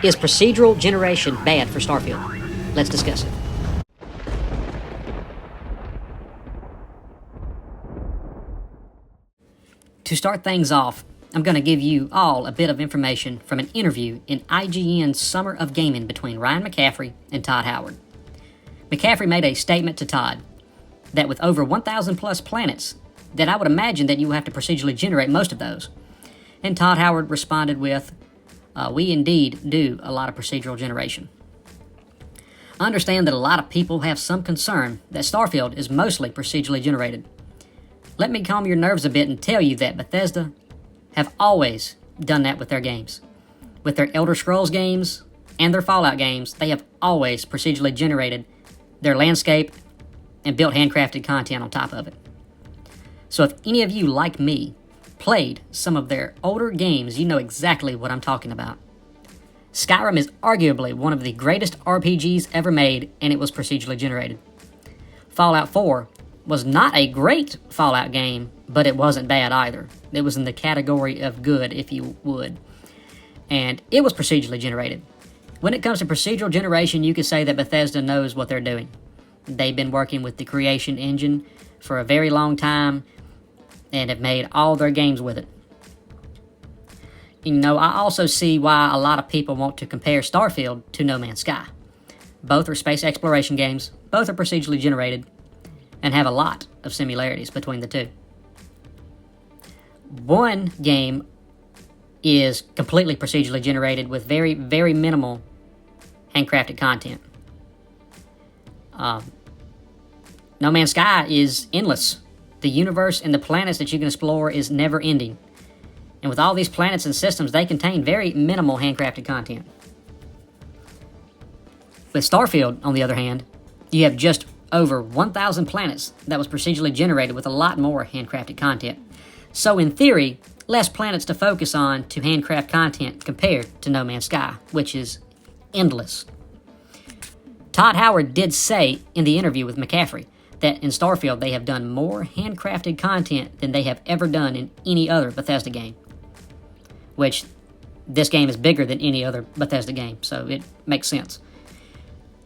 Is procedural generation bad for Starfield? Let's discuss it. To start things off, I'm going to give you all a bit of information from an interview in IGN's Summer of Gaming between Ryan McCaffrey and Todd Howard. McCaffrey made a statement to Todd that with over 1,000 plus planets, that I would imagine that you will have to procedurally generate most of those. And Todd Howard responded with, we indeed do a lot of procedural generation. I understand that a lot of people have some concern that Starfield is mostly procedurally generated. Let me calm your nerves a bit and tell you that Bethesda have always done that with their games. With their Elder Scrolls games and their Fallout games, they have always procedurally generated their landscape and built handcrafted content on top of it. So if any of you, like me, played some of their older games, you know exactly what I'm talking about. Skyrim is arguably one of the greatest RPGs ever made, and it was procedurally generated. Fallout 4 was not a great Fallout game, but it wasn't bad either. It was in the category of good, if you would. And it was procedurally generated. When it comes to procedural generation, you could say that Bethesda knows what they're doing. They've been working with the Creation Engine for a very long time and have made all their games with it. You know, I also see why a lot of people want to compare Starfield to No Man's Sky. Both are space exploration games, both are procedurally generated, and have a lot of similarities between the two. One game is completely procedurally generated with very, very minimal handcrafted content. No Man's Sky is endless. The universe and the planets that you can explore is never ending. And with all these planets and systems, they contain very minimal handcrafted content. With Starfield, on the other hand, you have just over 1,000 planets that was procedurally generated with a lot more handcrafted content. So in theory, less planets to focus on to handcraft content compared to No Man's Sky, which is endless. Todd Howard did say in the interview with McCaffrey that in Starfield they have done more handcrafted content than they have ever done in any other Bethesda game. Which, this game is bigger than any other Bethesda game, so it makes sense.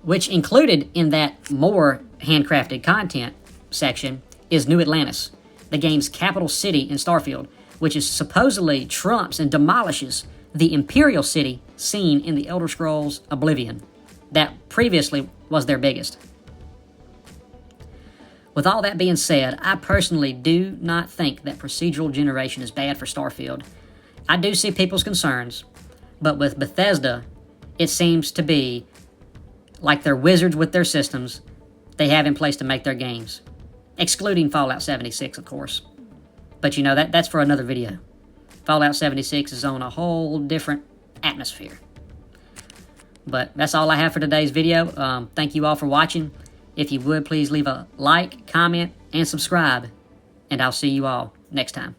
Which included in that more handcrafted content section is New Atlantis, the game's capital city in Starfield, which is supposedly trumps and demolishes the Imperial City seen in the Elder Scrolls Oblivion, that previously was their biggest. With all that being said, I personally do not think that procedural generation is bad for Starfield. I do see people's concerns, but with Bethesda, it seems to be like they're wizards with their systems they have in place to make their games. Excluding Fallout 76, of course. But you know, that's for another video. Fallout 76 is on a whole different atmosphere. But that's all I have for today's video. Thank you all for watching. If you would, please leave a like, comment, and subscribe. And I'll see you all next time.